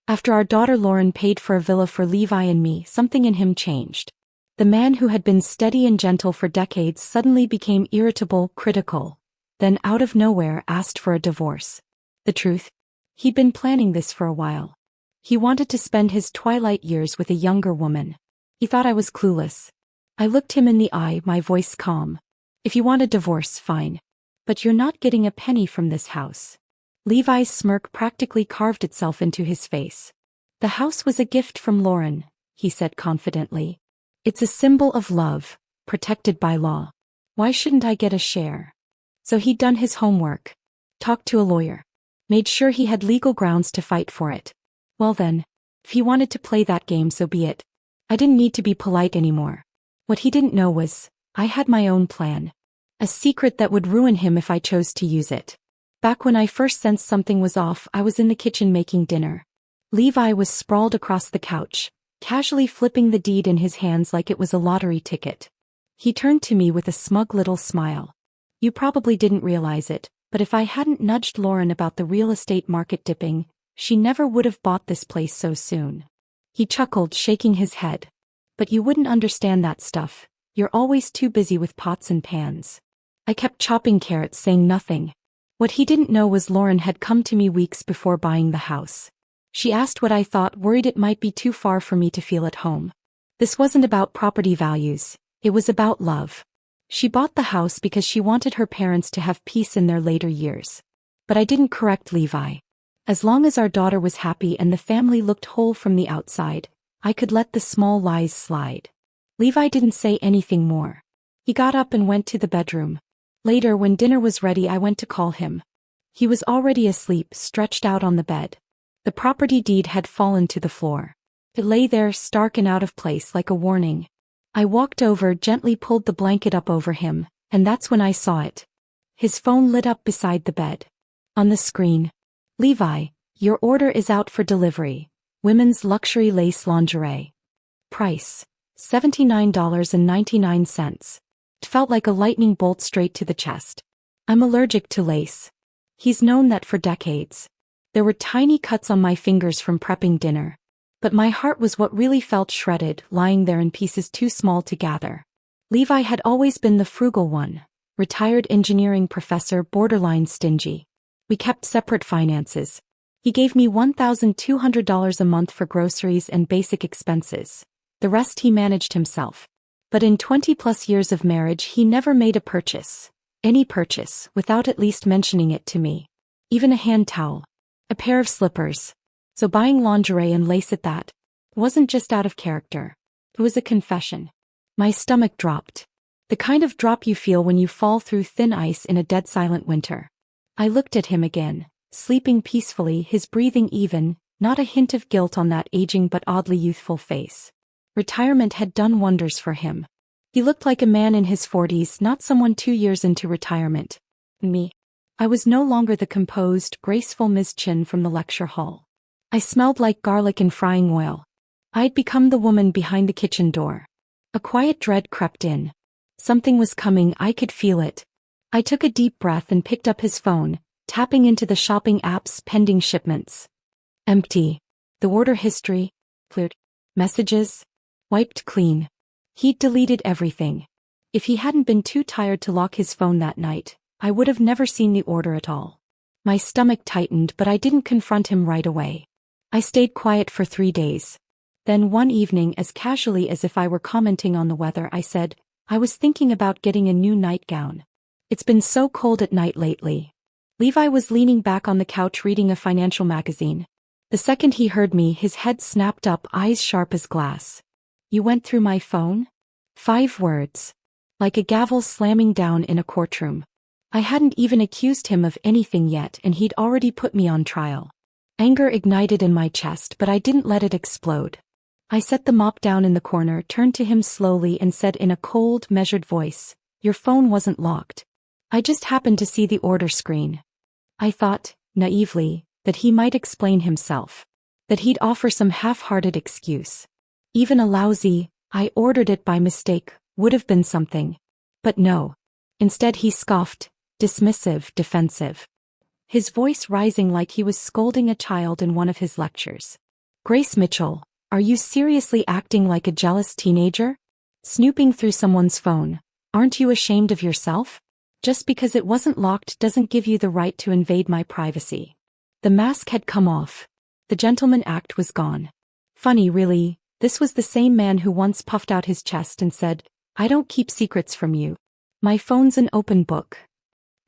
After our daughter Lauren paid for a villa for Levi and me, something in him changed. The man who had been steady and gentle for decades suddenly became irritable, critical, then out of nowhere asked for a divorce. The truth? He'd been planning this for a while. He wanted to spend his twilight years with a younger woman. He thought I was clueless. I looked him in the eye, my voice calm. If you want a divorce, fine. But you're not getting a penny from this house. Levi's smirk practically carved itself into his face. The house was a gift from Lauren, he said confidently. It's a symbol of love, protected by law. Why shouldn't I get a share? So he'd done his homework. Talked to a lawyer. Made sure he had legal grounds to fight for it. Well then, if he wanted to play that game, so be it. I didn't need to be polite anymore. What he didn't know was, I had my own plan. A secret that would ruin him if I chose to use it. Back when I first sensed something was off, I was in the kitchen making dinner. Levi was sprawled across the couch, casually flipping the deed in his hands like it was a lottery ticket. He turned to me with a smug little smile. You probably didn't realize it, but if I hadn't nudged Lauren about the real estate market dipping, she never would have bought this place so soon. He chuckled, shaking his head. But you wouldn't understand that stuff. You're always too busy with pots and pans. I kept chopping carrots, saying nothing. What he didn't know was Lauren had come to me weeks before buying the house. She asked what I thought, worried it might be too far for me to feel at home. This wasn't about property values, it was about love. She bought the house because she wanted her parents to have peace in their later years. But I didn't correct Levi. As long as our daughter was happy and the family looked whole from the outside, I could let the small lies slide. Levi didn't say anything more. He got up and went to the bedroom. Later, when dinner was ready, I went to call him. He was already asleep, stretched out on the bed. The property deed had fallen to the floor. It lay there, stark and out of place, like a warning. I walked over, gently pulled the blanket up over him, and that's when I saw it. His phone lit up beside the bed. On the screen, Levi, your order is out for delivery. Women's luxury lace lingerie. Price, $79.99. It felt like a lightning bolt straight to the chest. I'm allergic to lace. He's known that for decades. There were tiny cuts on my fingers from prepping dinner. But my heart was what really felt shredded, lying there in pieces too small to gather. Levi had always been the frugal one. Retired engineering professor, borderline stingy. We kept separate finances. He gave me $1,200 a month for groceries and basic expenses. The rest he managed himself. But in 20+ years of marriage, he never made a purchase. Any purchase, without at least mentioning it to me. Even a hand towel. A pair of slippers. So buying lingerie and lace at that wasn't just out of character. It was a confession. My stomach dropped. The kind of drop you feel when you fall through thin ice in a dead silent winter. I looked at him again, sleeping peacefully, his breathing even, not a hint of guilt on that aging but oddly youthful face. Retirement had done wonders for him. He looked like a man in his 40s, not someone 2 years into retirement. Me. I was no longer the composed, graceful Ms. Chin from the lecture hall. I smelled like garlic and frying oil. I'd become the woman behind the kitchen door. A quiet dread crept in. Something was coming, I could feel it. I took a deep breath and picked up his phone, tapping into the shopping app's pending shipments. Empty. The order history, cleared. Messages, wiped clean. He'd deleted everything. If he hadn't been too tired to lock his phone that night, I would have never seen the order at all. My stomach tightened, but I didn't confront him right away. I stayed quiet for 3 days. Then one evening, as casually as if I were commenting on the weather, I said, I was thinking about getting a new nightgown. It's been so cold at night lately. Levi was leaning back on the couch reading a financial magazine. The second he heard me, his head snapped up, eyes sharp as glass. You went through my phone? 5 words. Like a gavel slamming down in a courtroom. I hadn't even accused him of anything yet, and he'd already put me on trial. Anger ignited in my chest, but I didn't let it explode. I set the mop down in the corner, turned to him slowly and said in a cold, measured voice, your phone wasn't locked. I just happened to see the order screen. I thought, naively, that he might explain himself. That he'd offer some half-hearted excuse. Even a lousy, I ordered it by mistake, would have been something. But no. Instead he scoffed, dismissive, defensive. His voice rising like he was scolding a child in one of his lectures. Grace Mitchell, are you seriously acting like a jealous teenager? Snooping through someone's phone, aren't you ashamed of yourself? Just because it wasn't locked doesn't give you the right to invade my privacy. The mask had come off. The gentleman act was gone. Funny really, this was the same man who once puffed out his chest and said, "I don't keep secrets from you. My phone's an open book."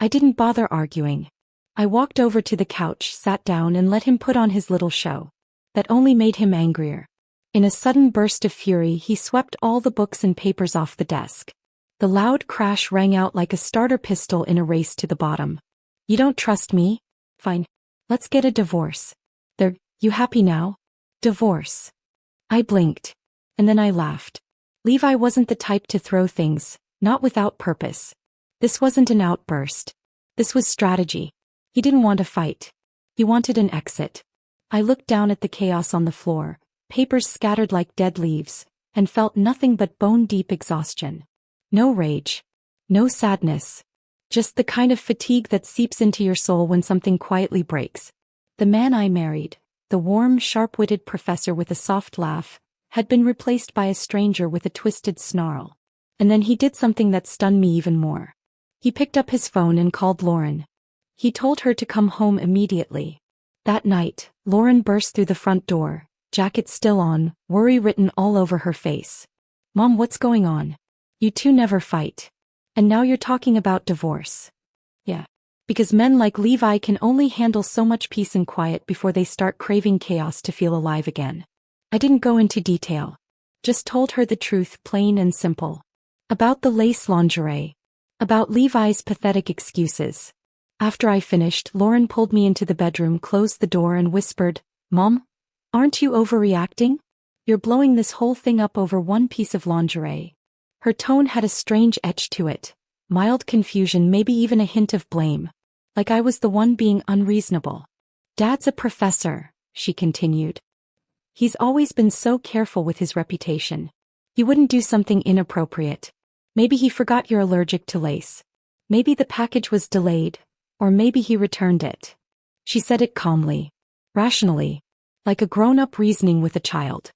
I didn't bother arguing. I walked over to the couch, sat down and let him put on his little show. That only made him angrier. In a sudden burst of fury, he swept all the books and papers off the desk. The loud crash rang out like a starter pistol in a race to the bottom. "You don't trust me? Fine. Let's get a divorce. There, you happy now? Divorce." I blinked. And then I laughed. Levi wasn't the type to throw things, not without purpose. This wasn't an outburst. This was strategy. He didn't want a fight. He wanted an exit. I looked down at the chaos on the floor, papers scattered like dead leaves, and felt nothing but bone-deep exhaustion. No rage. No sadness. Just the kind of fatigue that seeps into your soul when something quietly breaks. The man I married, the warm, sharp-witted professor with a soft laugh, had been replaced by a stranger with a twisted snarl. And then he did something that stunned me even more. He picked up his phone and called Lauren. He told her to come home immediately. That night, Lauren burst through the front door, jacket still on, worry written all over her face. "Mom, what's going on? You two never fight. And now you're talking about divorce." "Yeah. Because men like Levi can only handle so much peace and quiet before they start craving chaos to feel alive again." I didn't go into detail. Just told her the truth, plain and simple. About the lace lingerie. About Levi's pathetic excuses. After I finished, Lauren pulled me into the bedroom, closed the door and whispered, "Mom, aren't you overreacting? You're blowing this whole thing up over one piece of lingerie." Her tone had a strange edge to it. Mild confusion, maybe even a hint of blame. Like I was the one being unreasonable. "Dad's a professor," she continued. "He's always been so careful with his reputation. He wouldn't do something inappropriate. Maybe he forgot you're allergic to lace. Maybe the package was delayed. Or maybe he returned it." She said it calmly. Rationally. Like a grown-up reasoning with a child.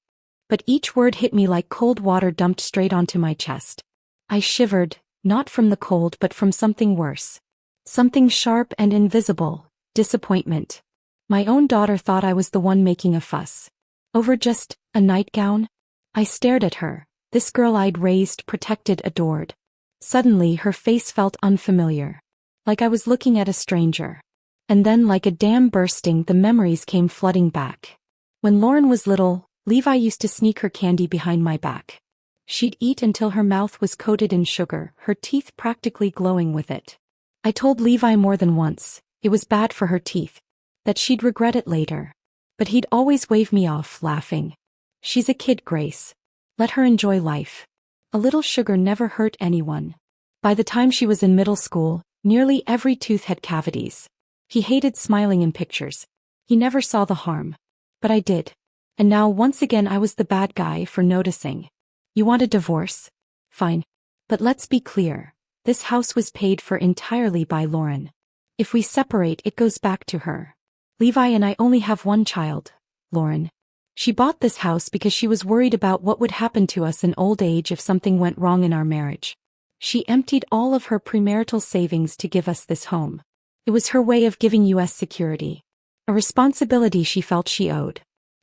But each word hit me like cold water dumped straight onto my chest. I shivered, not from the cold but from something worse. Something sharp and invisible. Disappointment. My own daughter thought I was the one making a fuss. Over just a nightgown? I stared at her, this girl I'd raised, protected, adored. Suddenly her face felt unfamiliar. Like I was looking at a stranger. And then, like a dam bursting, the memories came flooding back. When Lauren was little, Levi used to sneak her candy behind my back. She'd eat until her mouth was coated in sugar, her teeth practically glowing with it. I told Levi more than once, it was bad for her teeth. That she'd regret it later. But he'd always wave me off, laughing. "She's a kid, Grace. Let her enjoy life. A little sugar never hurt anyone." By the time she was in middle school, nearly every tooth had cavities. He hated smiling in pictures. He never saw the harm. But I did. And now once again I was the bad guy for noticing. "You want a divorce? Fine. But let's be clear. This house was paid for entirely by Lauren. If we separate, it goes back to her. Levi and I only have one child, Lauren. She bought this house because she was worried about what would happen to us in old age if something went wrong in our marriage. She emptied all of her premarital savings to give us this home. It was her way of giving us security. A responsibility she felt she owed.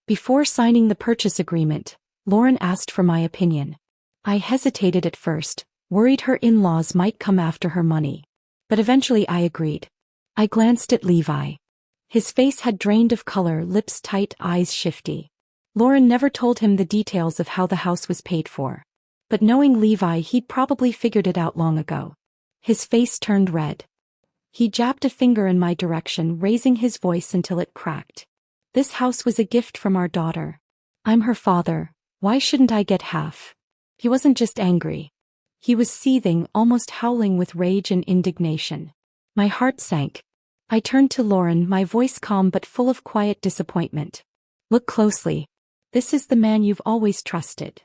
Before signing the purchase agreement, Lauren asked for my opinion. I hesitated at first, worried her in-laws might come after her money. But eventually I agreed. I glanced at Levi. His face had drained of color, lips tight, eyes shifty. Lauren never told him the details of how the house was paid for. But knowing Levi, he'd probably figured it out long ago. His face turned red. He jabbed a finger in my direction, raising his voice until it cracked. "This house was a gift from our daughter. I'm her father. Why shouldn't I get half?" He wasn't just angry. He was seething, almost howling with rage and indignation. My heart sank. I turned to Lauren, my voice calm but full of quiet disappointment. "Look closely. This is the man you've always trusted."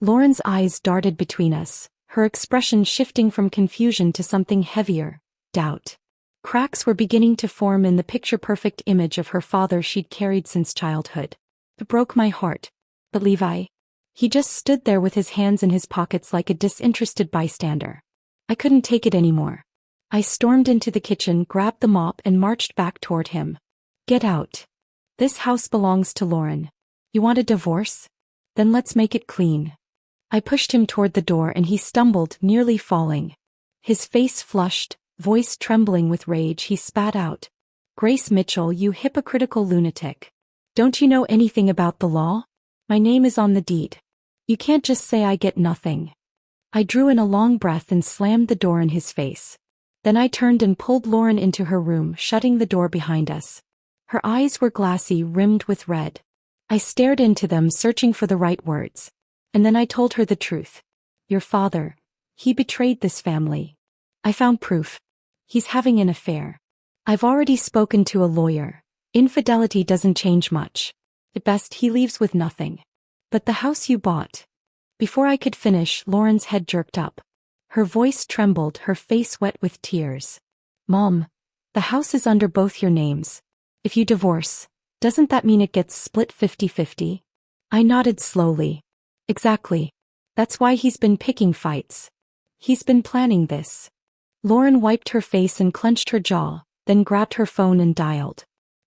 Lauren's eyes darted between us, her expression shifting from confusion to something heavier, doubt. Cracks were beginning to form in the picture-perfect image of her father she'd carried since childhood. It broke my heart. But Levi? He just stood there with his hands in his pockets like a disinterested bystander. I couldn't take it anymore. I stormed into the kitchen, grabbed the mop, and marched back toward him. Get out. This house belongs to Lauren. You want a divorce? Then let's make it clean. I pushed him toward the door and he stumbled, nearly falling. His face flushed, voice trembling with rage, he spat out. Grace Mitchell, you hypocritical lunatic. Don't you know anything about the law? My name is on the deed. You can't just say I get nothing. I drew in a long breath and slammed the door in his face. Then I turned and pulled Lauren into her room, shutting the door behind us. Her eyes were glassy, rimmed with red. I stared into them, searching for the right words. And then I told her the truth. Your father, he betrayed this family. I found proof. He's having an affair. I've already spoken to a lawyer. Infidelity doesn't change much. At best, he leaves with nothing. But the house you bought. Before I could finish, Lauren's head jerked up. Her voice trembled, her face wet with tears. Mom, the house is under both your names. If you divorce, doesn't that mean it gets split 50-50? I nodded slowly. Exactly. That's why he's been picking fights. He's been planning this. Lauren wiped her face and clenched her jaw, then grabbed her phone and dialed.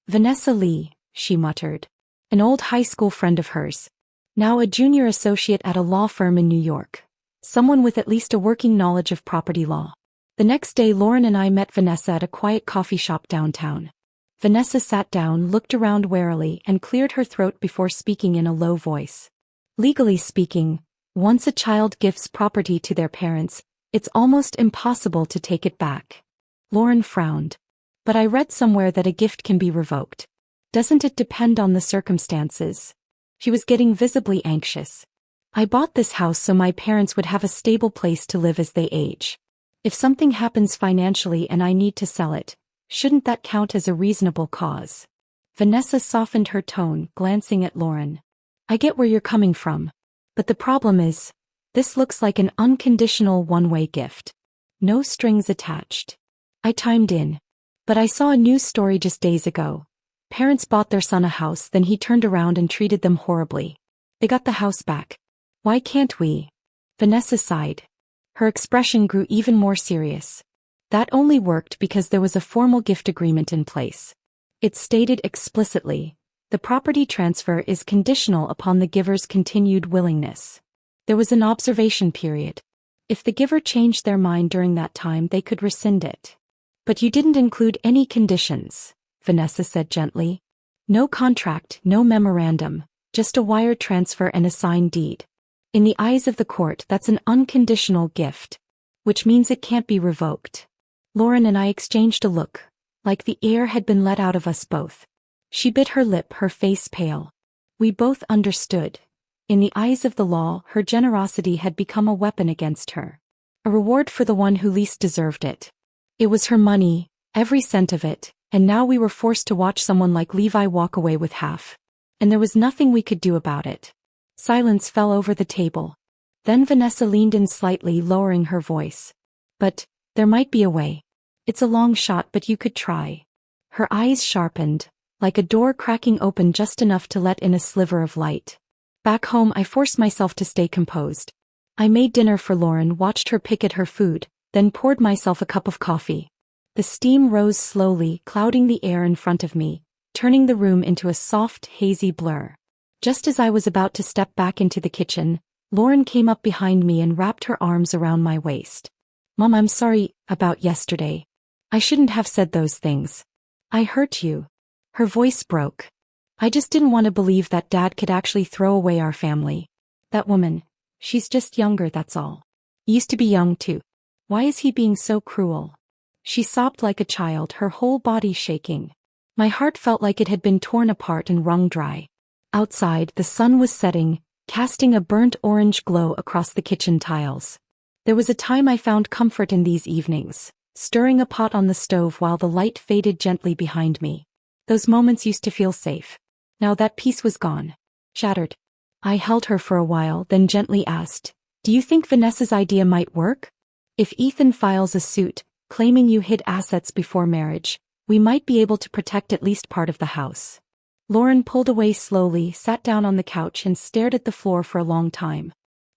Vanessa Lee, she muttered. An old high school friend of hers. Now a junior associate at a law firm in New York. Someone with at least a working knowledge of property law. The next day Lauren and I met Vanessa at a quiet coffee shop downtown. Vanessa sat down, looked around warily, and cleared her throat before speaking in a low voice. Legally speaking, once a child gifts property to their parents, it's almost impossible to take it back. Lauren frowned. But I read somewhere that a gift can be revoked. Doesn't it depend on the circumstances? She was getting visibly anxious. I bought this house so my parents would have a stable place to live as they age. If something happens financially and I need to sell it, shouldn't that count as a reasonable cause? Vanessa softened her tone, glancing at Lauren. I get where you're coming from. But the problem is, this looks like an unconditional one-way gift. No strings attached. I chimed in. But I saw a news story just days ago. Parents bought their son a house, then he turned around and treated them horribly. They got the house back. Why can't we? Vanessa sighed. Her expression grew even more serious. That only worked because there was a formal gift agreement in place. It stated explicitly, the property transfer is conditional upon the giver's continued willingness. There was an observation period. If the giver changed their mind during that time, they could rescind it. But you didn't include any conditions, Vanessa said gently. No contract, no memorandum, just a wire transfer and a signed deed. In the eyes of the court, that's an unconditional gift, which means it can't be revoked. Lauren and I exchanged a look, like the air had been let out of us both. She bit her lip, her face pale. We both understood. In the eyes of the law, her generosity had become a weapon against her. A reward for the one who least deserved it. It was her money, every cent of it, and now we were forced to watch someone like Levi walk away with half. And there was nothing we could do about it. Silence fell over the table. Then Vanessa leaned in slightly, lowering her voice. But there might be a way. It's a long shot, but you could try. Her eyes sharpened, like a door cracking open just enough to let in a sliver of light. Back home, I forced myself to stay composed. I made dinner for Lauren, watched her pick at her food, then poured myself a cup of coffee. The steam rose slowly, clouding the air in front of me, turning the room into a soft, hazy blur. Just as I was about to step back into the kitchen, Lauren came up behind me and wrapped her arms around my waist. Mom, I'm sorry about yesterday. I shouldn't have said those things. I hurt you. Her voice broke. I just didn't want to believe that Dad could actually throw away our family. That woman, she's just younger, that's all. Used to be young too. Why is he being so cruel? She sobbed like a child, her whole body shaking. My heart felt like it had been torn apart and wrung dry. Outside, the sun was setting, casting a burnt orange glow across the kitchen tiles. There was a time I found comfort in these evenings, stirring a pot on the stove while the light faded gently behind me. Those moments used to feel safe. Now that peace was gone. Shattered. I held her for a while, then gently asked, "Do you think Vanessa's idea might work? If Ethan files a suit, claiming you hid assets before marriage, we might be able to protect at least part of the house." Lauren pulled away slowly, sat down on the couch and stared at the floor for a long time.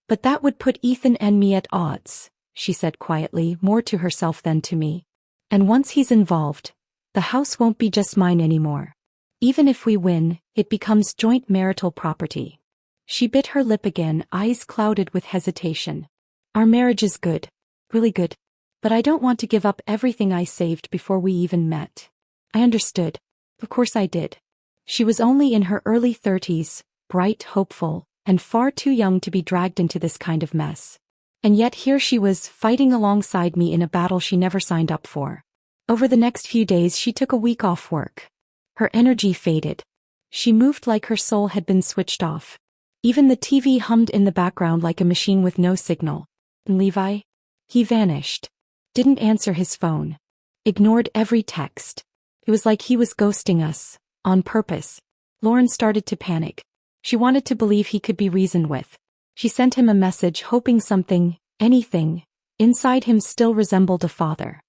But that would put Ethan and me at odds, she said quietly, more to herself than to me. And once he's involved, the house won't be just mine anymore. Even if we win, it becomes joint marital property. She bit her lip again, eyes clouded with hesitation. Our marriage is good. Really good. But I don't want to give up everything I saved before we even met. I understood. Of course I did. She was only in her early 30s, bright, hopeful, and far too young to be dragged into this kind of mess. And yet here she was, fighting alongside me in a battle she never signed up for. Over the next few days she took a week off work. Her energy faded. She moved like her soul had been switched off. Even the TV hummed in the background like a machine with no signal. And Levi? He vanished. Didn't answer his phone. Ignored every text. It was like he was ghosting us, on purpose. Lauren started to panic. She wanted to believe he could be reasoned with. She sent him a message hoping something, anything, inside him still resembled a father.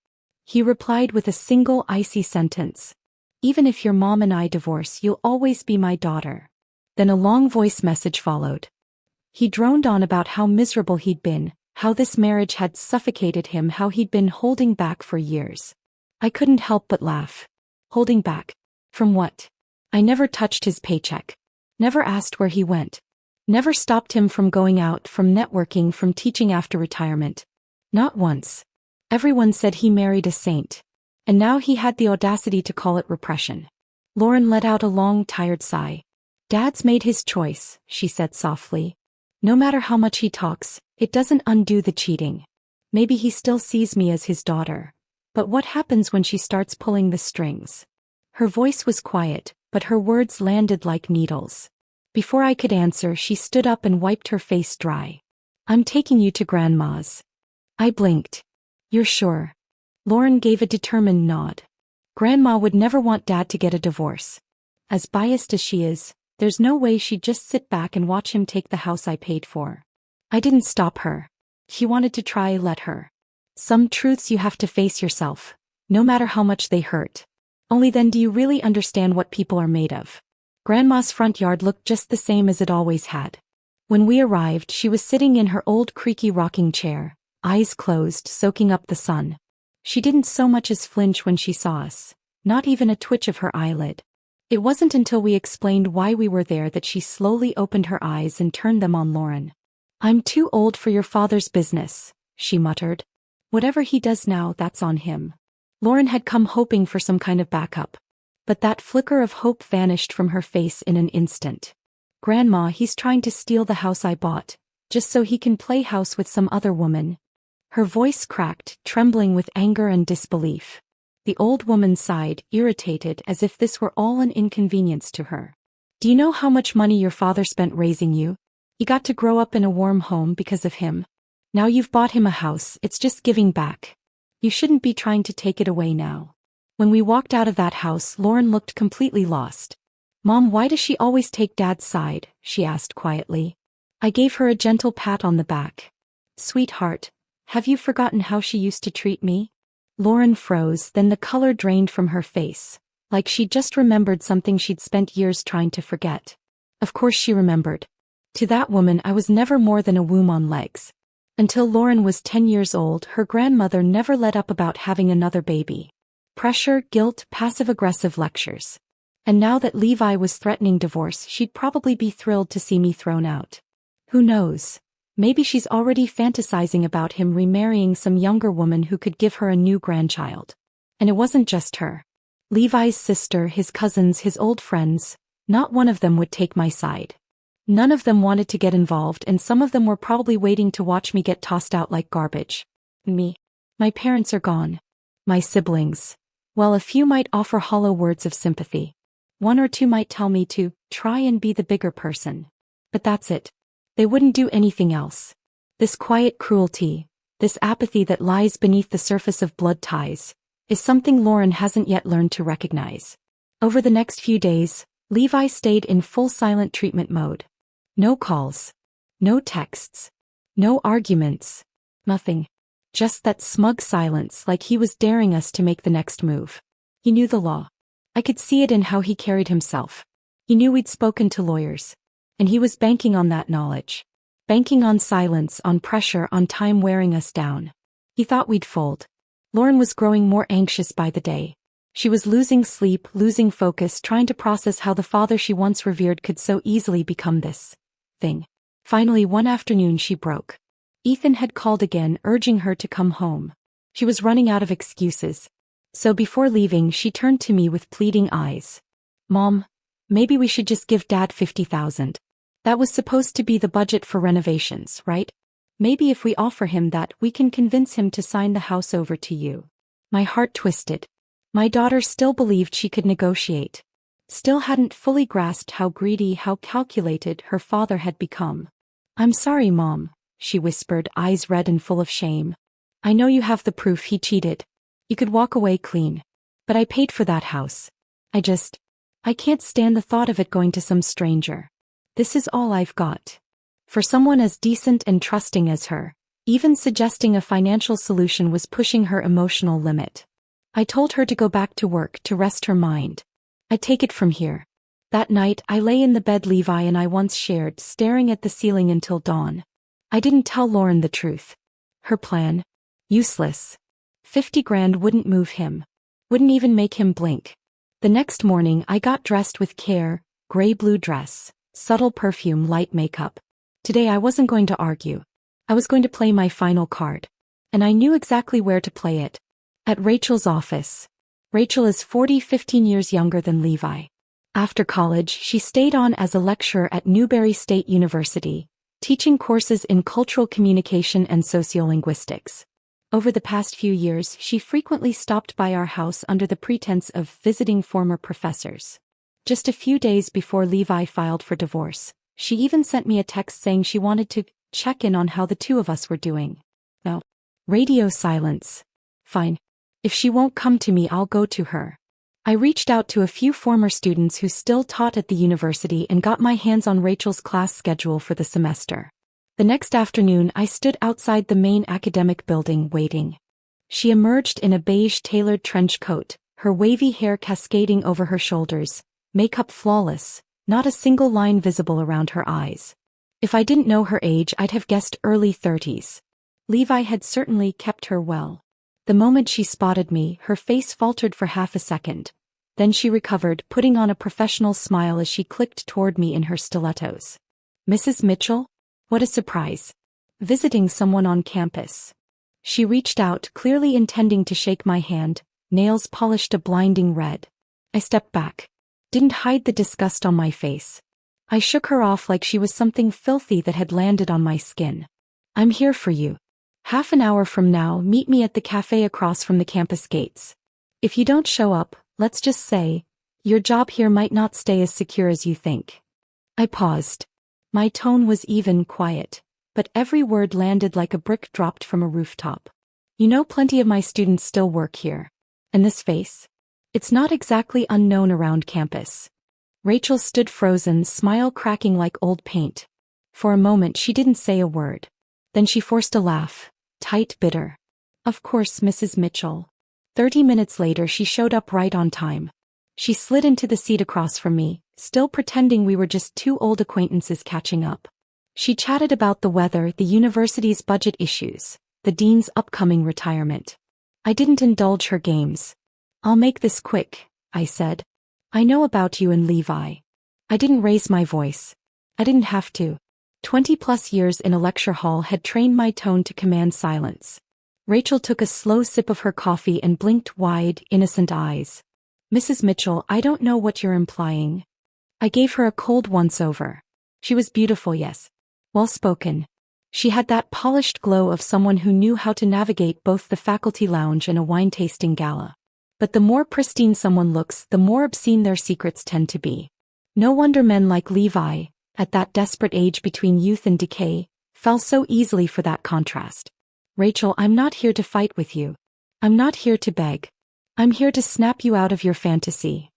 He replied with a single icy sentence. Even if your mom and I divorce, you'll always be my daughter. Then a long voice message followed. He droned on about how miserable he'd been, how this marriage had suffocated him, how he'd been holding back for years. I couldn't help but laugh. Holding back? From what? I never touched his paycheck. Never asked where he went. Never stopped him from going out, from networking, from teaching after retirement. Not once. Everyone said he married a saint. And now he had the audacity to call it repression. Lauren let out a long, tired sigh. Dad's made his choice, she said softly. No matter how much he talks, it doesn't undo the cheating. Maybe he still sees me as his daughter. But what happens when she starts pulling the strings? Her voice was quiet, but her words landed like needles. Before I could answer, she stood up and wiped her face dry. I'm taking you to Grandma's. I blinked. You're sure? Lauren gave a determined nod. Grandma would never want Dad to get a divorce. As biased as she is, there's no way she'd just sit back and watch him take the house I paid for. I didn't stop her. She wanted to try, let her. Some truths you have to face yourself, no matter how much they hurt. Only then do you really understand what people are made of. Grandma's front yard looked just the same as it always had. When we arrived, she was sitting in her old creaky rocking chair, eyes closed, soaking up the sun. She didn't so much as flinch when she saw us, not even a twitch of her eyelid. It wasn't until we explained why we were there that she slowly opened her eyes and turned them on Lauren. I'm too old for your father's business, she muttered. Whatever he does now, that's on him. Lauren had come hoping for some kind of backup. But that flicker of hope vanished from her face in an instant. Grandma, he's trying to steal the house I bought, just so he can play house with some other woman. Her voice cracked, trembling with anger and disbelief. The old woman sighed, irritated, as if this were all an inconvenience to her. Do you know how much money your father spent raising you? You got to grow up in a warm home because of him. Now you've bought him a house, it's just giving back. You shouldn't be trying to take it away now. When we walked out of that house, Lauren looked completely lost. Mom, why does she always take Dad's side? She asked quietly. I gave her a gentle pat on the back. Sweetheart, have you forgotten how she used to treat me? Lauren froze, then the color drained from her face, like she'd just remembered something she'd spent years trying to forget. Of course she remembered. To that woman I was never more than a womb on legs. Until Lauren was 10 years old, her grandmother never let up about having another baby. Pressure, guilt, passive-aggressive lectures. And now that Levi was threatening divorce, she'd probably be thrilled to see me thrown out. Who knows? Maybe she's already fantasizing about him remarrying some younger woman who could give her a new grandchild. And it wasn't just her. Levi's sister, his cousins, his old friends, not one of them would take my side. None of them wanted to get involved, and some of them were probably waiting to watch me get tossed out like garbage. Me. My parents are gone. My siblings. Well, a few might offer hollow words of sympathy. One or two might tell me to try and be the bigger person. But that's it. They wouldn't do anything else. This quiet cruelty, this apathy that lies beneath the surface of blood ties, is something Lauren hasn't yet learned to recognize. Over the next few days, Levi stayed in full silent treatment mode. No calls. No texts. No arguments. Nothing. Just that smug silence, like he was daring us to make the next move. He knew the law. I could see it in how he carried himself. He knew we'd spoken to lawyers. And he was banking on that knowledge. Banking on silence, on pressure, on time wearing us down. He thought we'd fold. Lauren was growing more anxious by the day. She was losing sleep, losing focus, trying to process how the father she once revered could so easily become this thing. Finally, one afternoon she broke. Ethan had called again, urging her to come home. She was running out of excuses. So before leaving, she turned to me with pleading eyes. Mom, maybe we should just give Dad $50,000. That was supposed to be the budget for renovations, right? Maybe if we offer him that, we can convince him to sign the house over to you. My heart twisted. My daughter still believed she could negotiate. Still hadn't fully grasped how greedy, how calculated her father had become. I'm sorry, Mom, she whispered, eyes red and full of shame. I know you have the proof he cheated. You could walk away clean. But I paid for that house. I can't stand the thought of it going to some stranger. This is all I've got. For someone as decent and trusting as her, even suggesting a financial solution was pushing her emotional limit. I told her to go back to work to rest her mind. I'd take it from here. That night, I lay in the bed Levi and I once shared, staring at the ceiling until dawn. I didn't tell Lauren the truth. Her plan? Useless. 50 grand wouldn't move him. Wouldn't even make him blink. The next morning, I got dressed with care, gray-blue dress, subtle perfume, light makeup. Today I wasn't going to argue. I was going to play my final card. And I knew exactly where to play it. At Rachel's office. Rachel is 15 years younger than Levi. After college, she stayed on as a lecturer at Newberry State University, teaching courses in cultural communication and sociolinguistics. Over the past few years, she frequently stopped by our house under the pretense of visiting former professors. Just a few days before Levi filed for divorce, she even sent me a text saying she wanted to check in on how the two of us were doing. No. Radio silence. Fine. If she won't come to me, I'll go to her. I reached out to a few former students who still taught at the university and got my hands on Rachel's class schedule for the semester. The next afternoon, I stood outside the main academic building waiting. She emerged in a beige tailored trench coat, her wavy hair cascading over her shoulders, makeup flawless, not a single line visible around her eyes. If I didn't know her age, I'd have guessed early 30s. Levi had certainly kept her well. The moment she spotted me, her face faltered for half a second. Then she recovered, putting on a professional smile as she clicked toward me in her stilettos. Mrs. Mitchell? What a surprise. Visiting someone on campus. She reached out, clearly intending to shake my hand, nails polished a blinding red. I stepped back. Didn't hide the disgust on my face. I shook her off like she was something filthy that had landed on my skin. I'm here for you. Half an hour from now, meet me at the cafe across from the campus gates. If you don't show up, let's just say, your job here might not stay as secure as you think. I paused. My tone was even, quiet, but every word landed like a brick dropped from a rooftop. You know, plenty of my students still work here. And this face? It's not exactly unknown around campus. Rachel stood frozen, smile cracking like old paint. For a moment she didn't say a word. Then she forced a laugh, tight, bitter. Of course, Mrs. Mitchell. 30 minutes later she showed up right on time. She slid into the seat across from me, still pretending we were just two old acquaintances catching up. She chatted about the weather, the university's budget issues, the dean's upcoming retirement. I didn't indulge her games. I'll make this quick, I said. I know about you and Levi. I didn't raise my voice. I didn't have to. 20+ years in a lecture hall had trained my tone to command silence. Rachel took a slow sip of her coffee and blinked wide, innocent eyes. Mrs. Mitchell, I don't know what you're implying. I gave her a cold once-over. She was beautiful, yes. Well-spoken. She had that polished glow of someone who knew how to navigate both the faculty lounge and a wine-tasting gala. But the more pristine someone looks, the more obscene their secrets tend to be. No wonder men like Levi, at that desperate age between youth and decay, fell so easily for that contrast. Rachel, I'm not here to fight with you. I'm not here to beg. I'm here to snap you out of your fantasy.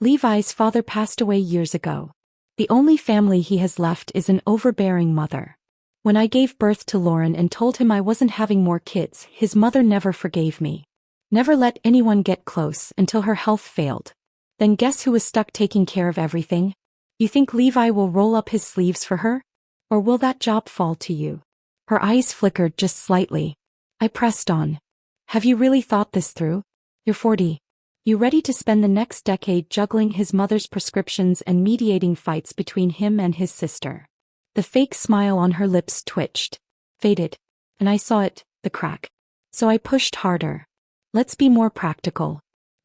Levi's father passed away years ago. The only family he has left is an overbearing mother. When I gave birth to Lauren and told him I wasn't having more kids, his mother never forgave me. Never let anyone get close until her health failed. Then guess who was stuck taking care of everything? You think Levi will roll up his sleeves for her? Or will that job fall to you? Her eyes flickered just slightly. I pressed on. Have you really thought this through? You're 40. You ready to spend the next decade juggling his mother's prescriptions and mediating fights between him and his sister? The fake smile on her lips twitched, faded, and I saw it, the crack. So I pushed harder. Let's be more practical.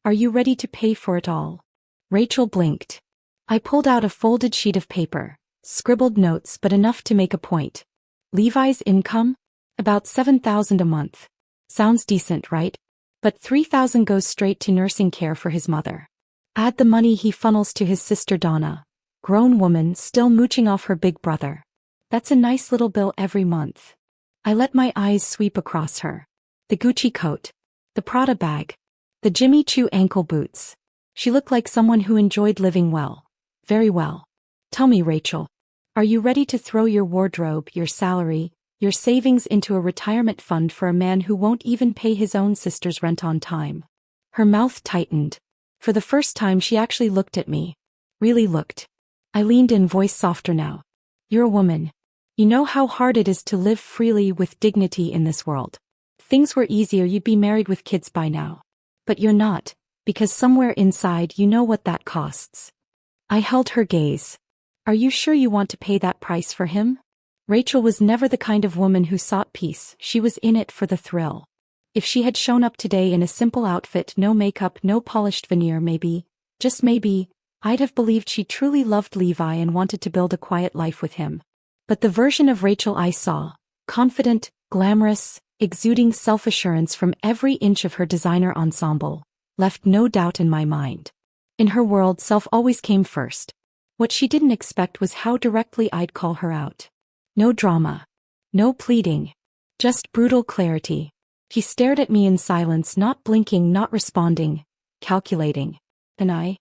Are you ready to pay for it all? Rachel blinked. I pulled out a folded sheet of paper, scribbled notes but enough to make a point. Levi's income? About $7,000 a month. Sounds decent, right? But $3,000 goes straight to nursing care for his mother. Add the money he funnels to his sister Donna, grown woman still mooching off her big brother. That's a nice little bill every month. I let my eyes sweep across her. The Gucci coat. The Prada bag. The Jimmy Choo ankle boots. She looked like someone who enjoyed living well. Very well. Tell me, Rachel. Are you ready to throw your wardrobe, your salary, your savings into a retirement fund for a man who won't even pay his own sister's rent on time? Her mouth tightened. For the first time she actually looked at me. Really looked. I leaned in, voice softer now. You're a woman. You know how hard it is to live freely with dignity in this world. If things were easier, you'd be married with kids by now. But you're not, because somewhere inside you know what that costs. I held her gaze. Are you sure you want to pay that price for him? Rachel was never the kind of woman who sought peace, she was in it for the thrill. If she had shown up today in a simple outfit, no makeup, no polished veneer, maybe, just maybe, I'd have believed she truly loved Levi and wanted to build a quiet life with him. But the version of Rachel I saw, confident, glamorous, exuding self-assurance from every inch of her designer ensemble, left no doubt in my mind. In her world, self always came first. What she didn't expect was how directly I'd call her out. No drama. No pleading. Just brutal clarity. She stared at me in silence, not blinking, not responding, calculating. And I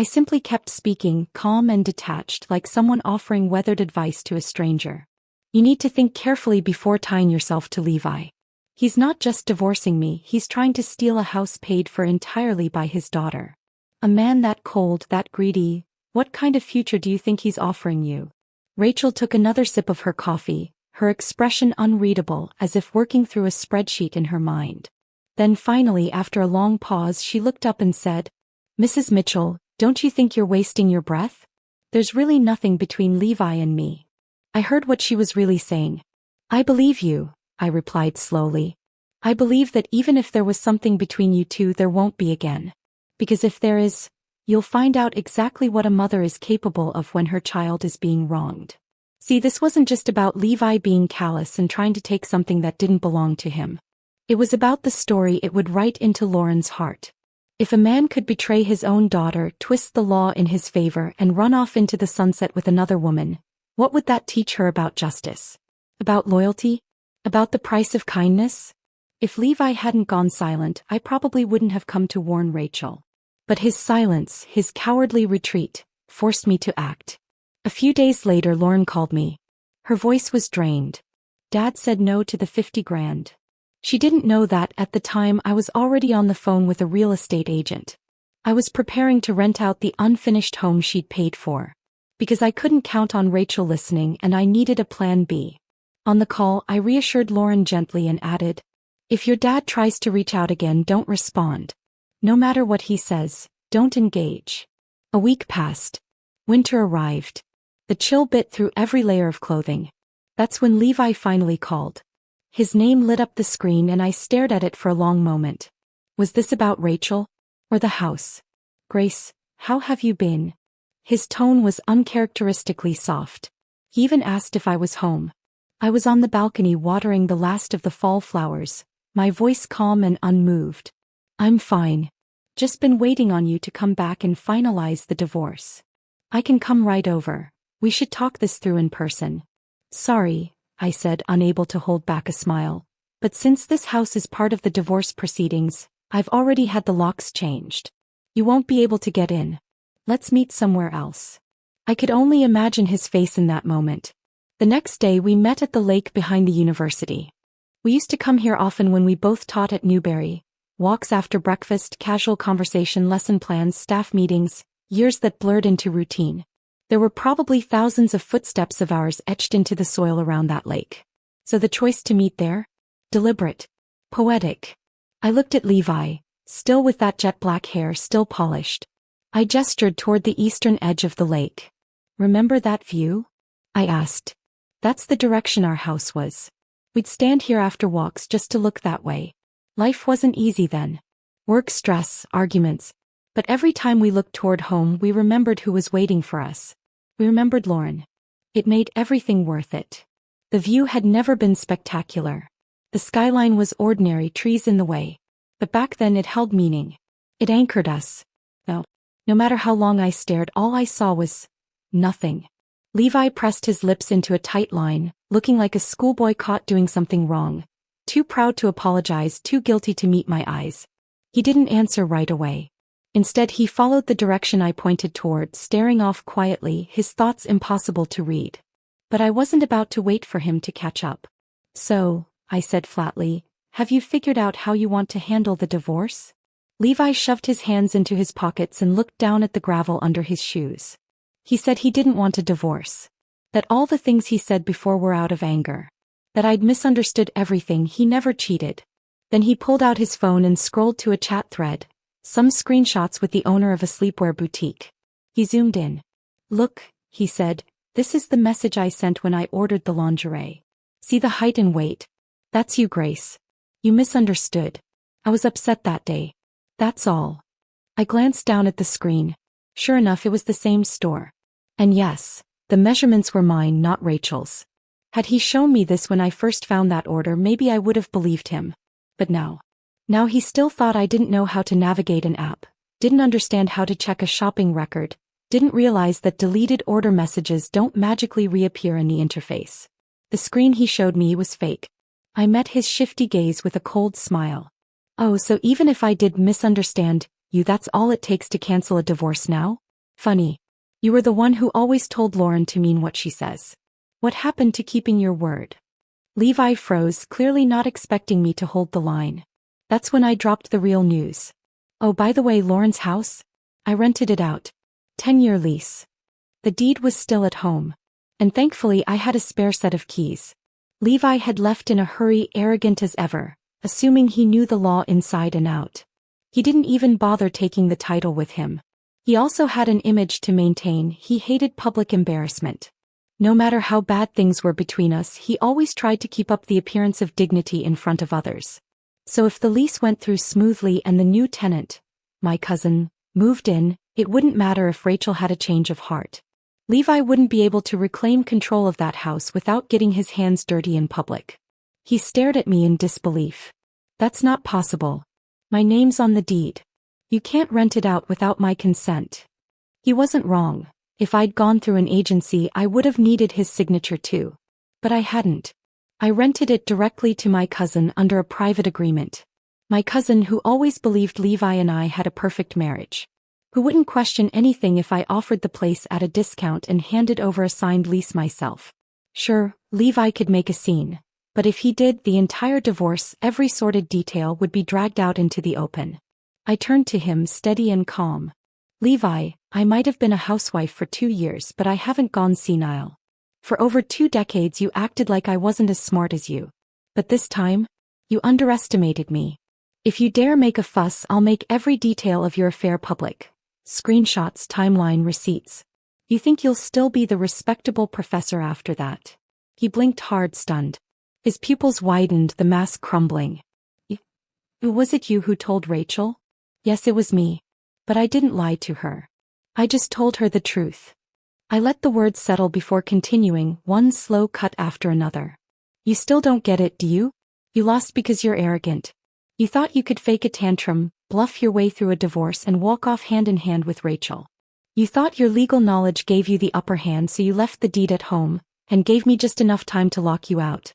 simply kept speaking, calm and detached, like someone offering weathered advice to a stranger. You need to think carefully before tying yourself to Levi. He's not just divorcing me, he's trying to steal a house paid for entirely by his daughter. A man that cold, that greedy, what kind of future do you think he's offering you? Rachel took another sip of her coffee, her expression unreadable, as if working through a spreadsheet in her mind. Then finally, after a long pause, she looked up and said, Mrs. Mitchell, don't you think you're wasting your breath? There's really nothing between Levi and me. I heard what she was really saying. I believe you, I replied slowly. I believe that even if there was something between you two, there won't be again. Because if there is, you'll find out exactly what a mother is capable of when her child is being wronged. See, this wasn't just about Levi being callous and trying to take something that didn't belong to him. It was about the story it would write into Lauren's heart. If a man could betray his own daughter, twist the law in his favor, and run off into the sunset with another woman, what would that teach her about justice? About loyalty? About the price of kindness? If Levi hadn't gone silent, I probably wouldn't have come to warn Rachel. But his silence, his cowardly retreat, forced me to act. A few days later, Lauren called me. Her voice was drained. Dad said no to the $50,000. She didn't know that at the time I was already on the phone with a real estate agent. I was preparing to rent out the unfinished home she'd paid for. Because I couldn't count on Rachel listening and I needed a plan B. On the call, I reassured Lauren gently and added, if your dad tries to reach out again, don't respond. No matter what he says, don't engage. A week passed. Winter arrived. The chill bit through every layer of clothing. That's when Levi finally called. His name lit up the screen and I stared at it for a long moment. Was this about Rachel? Or the house? Grace, how have you been? His tone was uncharacteristically soft. He even asked if I was home. I was on the balcony watering the last of the fall flowers, my voice calm and unmoved. I'm fine. Just been waiting on you to come back and finalize the divorce. I can come right over. We should talk this through in person. Sorry, I said, unable to hold back a smile. But since this house is part of the divorce proceedings, I've already had the locks changed. You won't be able to get in. Let's meet somewhere else. I could only imagine his face in that moment. The next day we met at the lake behind the university. We used to come here often when we both taught at Newberry. Walks after breakfast, casual conversation, lesson plans, staff meetings, years that blurred into routine. There were probably thousands of footsteps of ours etched into the soil around that lake. So the choice to meet there? Deliberate. Poetic. I looked at Levi, still with that jet black hair still polished. I gestured toward the eastern edge of the lake. Remember that view? I asked. That's the direction our house was. We'd stand here after walks just to look that way. Life wasn't easy then. Work stress, arguments. But every time we looked toward home we remembered who was waiting for us. We remembered Lauren. It made everything worth it. The view had never been spectacular. The skyline was ordinary, trees in the way. But back then it held meaning. It anchored us. No matter how long I stared, all I saw was nothing. Levi pressed his lips into a tight line, looking like a schoolboy caught doing something wrong. Too proud to apologize, too guilty to meet my eyes. He didn't answer right away. Instead he followed the direction I pointed toward, staring off quietly, his thoughts impossible to read. But I wasn't about to wait for him to catch up. So, I said flatly, have you figured out how you want to handle the divorce? Levi shoved his hands into his pockets and looked down at the gravel under his shoes. He said he didn't want a divorce. That all the things he said before were out of anger. That I'd misunderstood everything, he never cheated. Then he pulled out his phone and scrolled to a chat thread. Some screenshots with the owner of a sleepwear boutique. He zoomed in. Look, he said, this is the message I sent when I ordered the lingerie. See the height and weight? That's you, Grace. You misunderstood. I was upset that day. That's all. I glanced down at the screen. Sure enough, it was the same store. And yes, the measurements were mine, not Rachel's. Had he shown me this when I first found that order, maybe I would have believed him. But now he still thought I didn't know how to navigate an app, didn't understand how to check a shopping record, didn't realize that deleted order messages don't magically reappear in the interface. The screen he showed me was fake. I met his shifty gaze with a cold smile. Oh, so even if I did misunderstand you, that's all it takes to cancel a divorce now? Funny. You were the one who always told Lauren to mean what she says. What happened to keeping your word? Levi froze, clearly not expecting me to hold the line. That's when I dropped the real news. Oh, by the way, Lauren's house? I rented it out. 10-year lease. The deed was still at home. And thankfully I had a spare set of keys. Levi had left in a hurry, arrogant as ever, assuming he knew the law inside and out. He didn't even bother taking the title with him. He also had an image to maintain. He hated public embarrassment. No matter how bad things were between us, he always tried to keep up the appearance of dignity in front of others. So if the lease went through smoothly and the new tenant, my cousin, moved in, it wouldn't matter if Rachel had a change of heart. Levi wouldn't be able to reclaim control of that house without getting his hands dirty in public. He stared at me in disbelief. That's not possible. My name's on the deed. You can't rent it out without my consent. He wasn't wrong. If I'd gone through an agency, I would have needed his signature too. But I hadn't. I rented it directly to my cousin under a private agreement. My cousin who always believed Levi and I had a perfect marriage. Who wouldn't question anything if I offered the place at a discount and handed over a signed lease myself. Sure, Levi could make a scene. But if he did, the entire divorce, every sordid detail would be dragged out into the open. I turned to him, steady and calm. Levi, I might have been a housewife for 2 years, but I haven't gone senile. For over 2 decades you acted like I wasn't as smart as you. But this time, you underestimated me. If you dare make a fuss, I'll make every detail of your affair public. Screenshots, timeline, receipts. You think you'll still be the respectable professor after that? He blinked hard, stunned. His pupils widened, the mask crumbling. Was it you who told Rachel? Yes, it was me. But I didn't lie to her. I just told her the truth. I let the words settle before continuing, one slow cut after another. You still don't get it, do you? You lost because you're arrogant. You thought you could fake a tantrum, bluff your way through a divorce and walk off hand in hand with Rachel. You thought your legal knowledge gave you the upper hand, so you left the deed at home, and gave me just enough time to lock you out.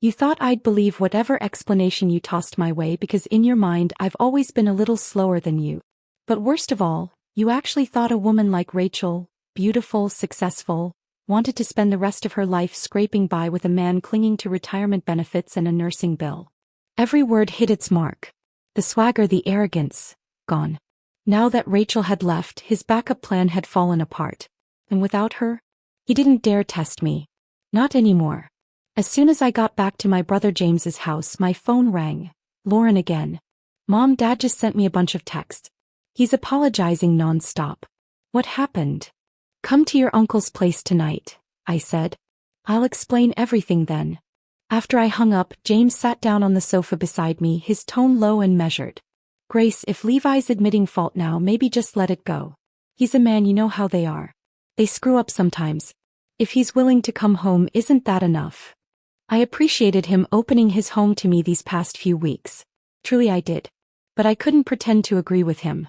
You thought I'd believe whatever explanation you tossed my way because in your mind I've always been a little slower than you. But worst of all, you actually thought a woman like Rachel, beautiful, successful, wanted to spend the rest of her life scraping by with a man clinging to retirement benefits and a nursing bill. Every word hit its mark. The swagger, the arrogance, gone. Now that Rachel had left, his backup plan had fallen apart. And without her? He didn't dare test me. Not anymore. As soon as I got back to my brother James's house, my phone rang. Lauren again. Mom, Dad just sent me a bunch of texts. He's apologizing non-stop. What happened? Come to your uncle's place tonight, I said. I'll explain everything then. After I hung up, James sat down on the sofa beside me, his tone low and measured. Grace, if Levi's admitting fault now, maybe just let it go. He's a man, you know how they are. They screw up sometimes. If he's willing to come home, isn't that enough? I appreciated him opening his home to me these past few weeks. Truly I did. But I couldn't pretend to agree with him.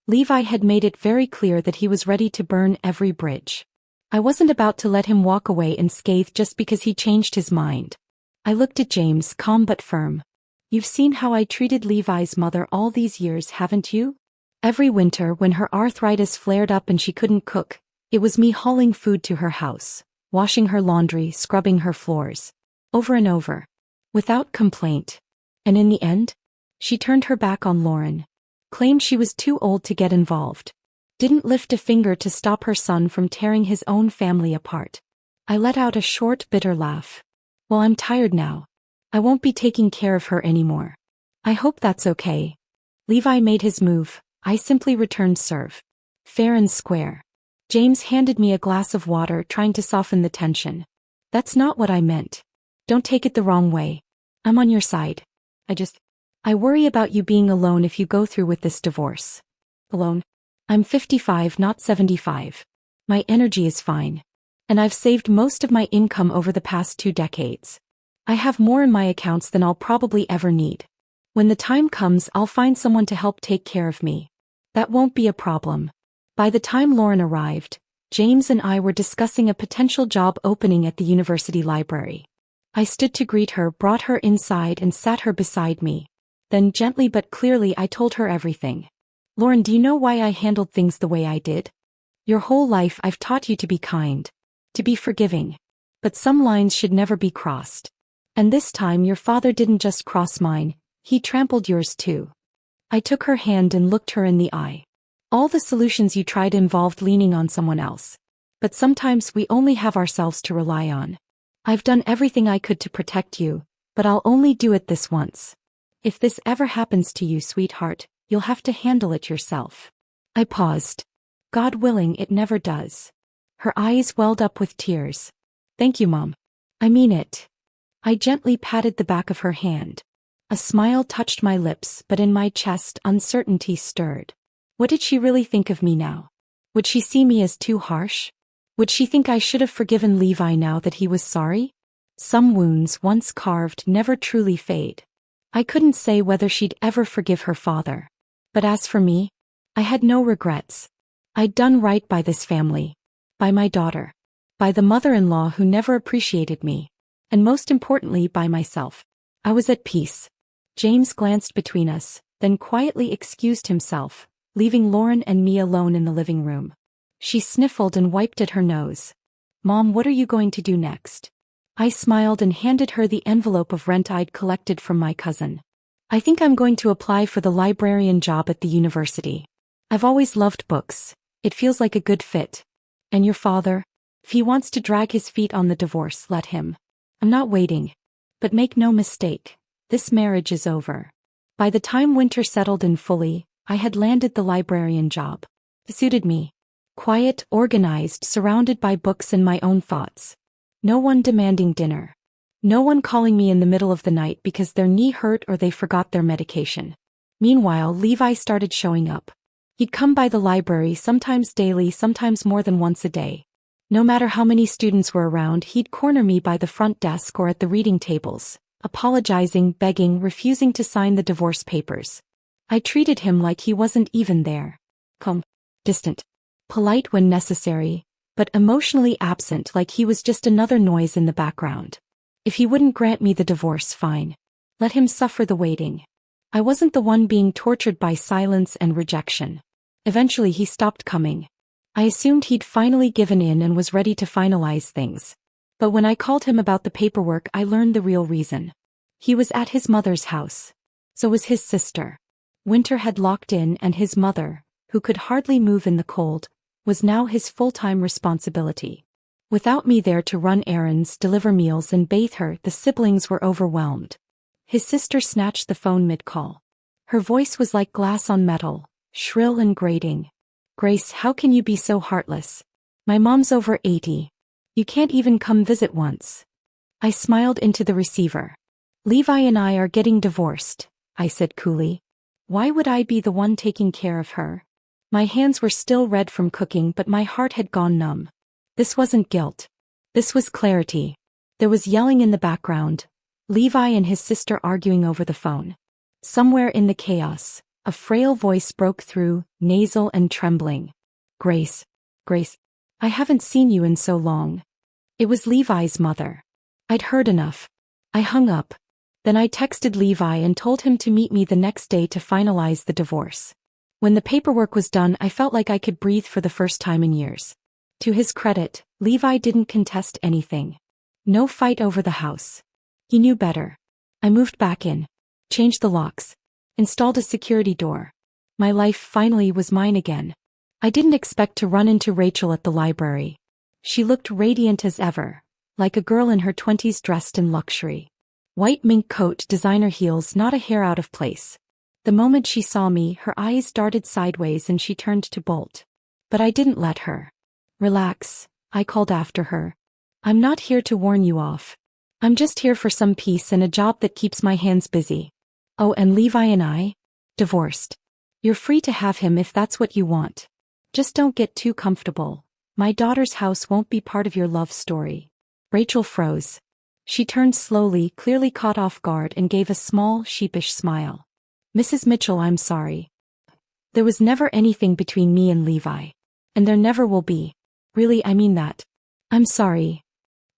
Levi had made it very clear that he was ready to burn every bridge. I wasn't about to let him walk away unscathed just because he changed his mind. I looked at James, calm but firm. You've seen how I treated Levi's mother all these years, haven't you? Every winter, when her arthritis flared up and she couldn't cook, it was me hauling food to her house, washing her laundry, scrubbing her floors. Over and over. Without complaint. And in the end? She turned her back on Lauren. Claimed she was too old to get involved. Didn't lift a finger to stop her son from tearing his own family apart. I let out a short, bitter laugh. Well, I'm tired now. I won't be taking care of her anymore. I hope that's okay. Levi made his move. I simply returned serve. Fair and square. James handed me a glass of water, trying to soften the tension. That's not what I meant. Don't take it the wrong way. I'm on your side. I worry about you being alone if you go through with this divorce. Alone? I'm 55, not 75. My energy is fine. And I've saved most of my income over the past 2 decades. I have more in my accounts than I'll probably ever need. When the time comes, I'll find someone to help take care of me. That won't be a problem. By the time Lauren arrived, James and I were discussing a potential job opening at the university library. I stood to greet her, brought her inside and sat her beside me. Then gently but clearly I told her everything. Lauren, do you know why I handled things the way I did? Your whole life I've taught you to be kind, to be forgiving. But some lines should never be crossed. And this time your father didn't just cross mine, he trampled yours too. I took her hand and looked her in the eye. All the solutions you tried involved leaning on someone else. But sometimes we only have ourselves to rely on. I've done everything I could to protect you, but I'll only do it this once. If this ever happens to you, sweetheart, you'll have to handle it yourself. I paused. God willing, it never does. Her eyes welled up with tears. Thank you, Mom. I mean it. I gently patted the back of her hand. A smile touched my lips, but in my chest uncertainty stirred. What did she really think of me now? Would she see me as too harsh? Would she think I should have forgiven Levi now that he was sorry? Some wounds, once carved, never truly fade. I couldn't say whether she'd ever forgive her father. But as for me, I had no regrets. I'd done right by this family. By my daughter. By the mother-in-law who never appreciated me. And most importantly, by myself. I was at peace. James glanced between us, then quietly excused himself, leaving Lauren and me alone in the living room. She sniffled and wiped at her nose. Mom, what are you going to do next? I smiled and handed her the envelope of rent I'd collected from my cousin. I think I'm going to apply for the librarian job at the university. I've always loved books. It feels like a good fit. And your father? If he wants to drag his feet on the divorce, let him. I'm not waiting. But make no mistake, this marriage is over. By the time winter settled in fully, I had landed the librarian job. It suited me. Quiet, organized, surrounded by books and my own thoughts. No one demanding dinner. No one calling me in the middle of the night because their knee hurt or they forgot their medication. Meanwhile, Levi started showing up. He'd come by the library, sometimes daily, sometimes more than once a day. No matter how many students were around, he'd corner me by the front desk or at the reading tables, apologizing, begging, refusing to sign the divorce papers. I treated him like he wasn't even there. Calm, distant, polite when necessary, but emotionally absent, like he was just another noise in the background. If he wouldn't grant me the divorce, fine. Let him suffer the waiting. I wasn't the one being tortured by silence and rejection. Eventually he stopped coming. I assumed he'd finally given in and was ready to finalize things. But when I called him about the paperwork, I learned the real reason. He was at his mother's house. So was his sister. Winter had locked in, and his mother, who could hardly move in the cold, was now his full-time responsibility. Without me there to run errands, deliver meals, and bathe her, the siblings were overwhelmed. His sister snatched the phone mid-call. Her voice was like glass on metal, shrill and grating. "Grace, how can you be so heartless? My mom's over 80. You can't even come visit once." I smiled into the receiver. "Levi and I are getting divorced," I said coolly. "Why would I be the one taking care of her?" My hands were still red from cooking, but my heart had gone numb. This wasn't guilt. This was clarity. There was yelling in the background, Levi and his sister arguing over the phone. Somewhere in the chaos, a frail voice broke through, nasal and trembling. "Grace, Grace, I haven't seen you in so long." It was Levi's mother. I'd heard enough. I hung up. Then I texted Levi and told him to meet me the next day to finalize the divorce. When the paperwork was done, I felt like I could breathe for the first time in years. To his credit, Levi didn't contest anything. No fight over the house. He knew better. I moved back in, changed the locks, installed a security door. My life finally was mine again. I didn't expect to run into Rachel at the library. She looked radiant as ever, like a girl in her 20s dressed in luxury. White mink coat, designer heels, not a hair out of place. The moment she saw me, her eyes darted sideways and she turned to bolt. But I didn't let her. "Relax," I called after her. "I'm not here to warn you off. I'm just here for some peace and a job that keeps my hands busy. Oh, and Levi and I? Divorced. You're free to have him if that's what you want. Just don't get too comfortable. My daughter's house won't be part of your love story." Rachel froze. She turned slowly, clearly caught off guard, and gave a small, sheepish smile. "Mrs. Mitchell, I'm sorry. There was never anything between me and Levi. And there never will be. Really, I mean that. I'm sorry."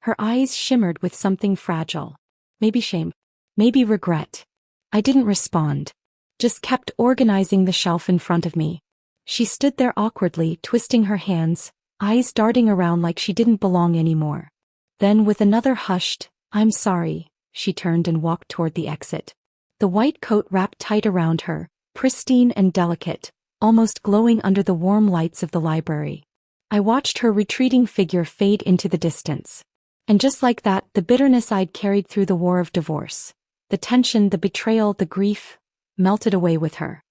Her eyes shimmered with something fragile. Maybe shame. Maybe regret. I didn't respond. Just kept organizing the shelf in front of me. She stood there awkwardly, twisting her hands, eyes darting around like she didn't belong anymore. Then, with another hushed, "I'm sorry," she turned and walked toward the exit. The white coat wrapped tight around her, pristine and delicate, almost glowing under the warm lights of the library. I watched her retreating figure fade into the distance. And just like that, the bitterness I'd carried through the war of divorce, the tension, the betrayal, the grief, melted away with her.